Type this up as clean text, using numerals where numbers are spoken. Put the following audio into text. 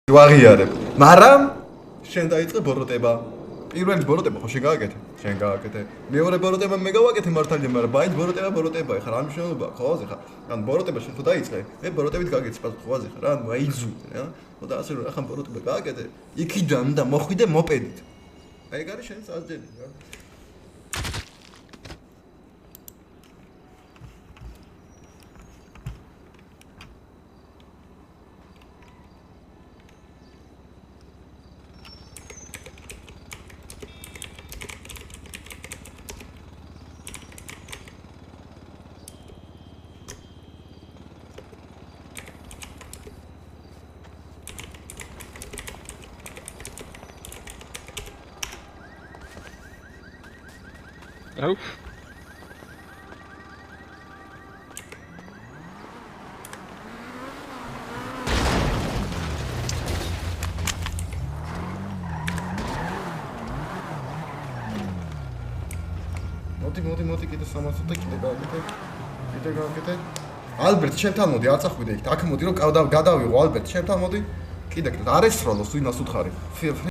ვაღიარებ. მაგრამ შენ დაიწყე ბოროტება. პირველი ბოროტება ხო შენ გააკეთე? შენ გააკეთე. მეორე ბოროტება მე გავაკეთე მართალია, მაგრამ ბაინც ბოროტება ხარ, რა მნიშვნელობა ხო აზე ხარ? ან ბოროტება შენ ხო დაიწყე? მე ბოროტებით გაგეცი პასუხაზე ხარ, რა? აიძუ, რა? ხო და ასე რომ ახლა ბოროტება გააკეთე, იქიდან და მოხვიდე მოპედით. აი ეგ არის შენ სასჯელი, რა? Oh. მოდი კიდე 300 და კიდე გააკეთე. ალბერტ, ჩემთან მოდი, არ წახვიდე იქ. აქ მოდი რომ გადავიღო ალბერტ, ჩემთან მოდი. კიდე არ ესროლოს ვინას უთხარი.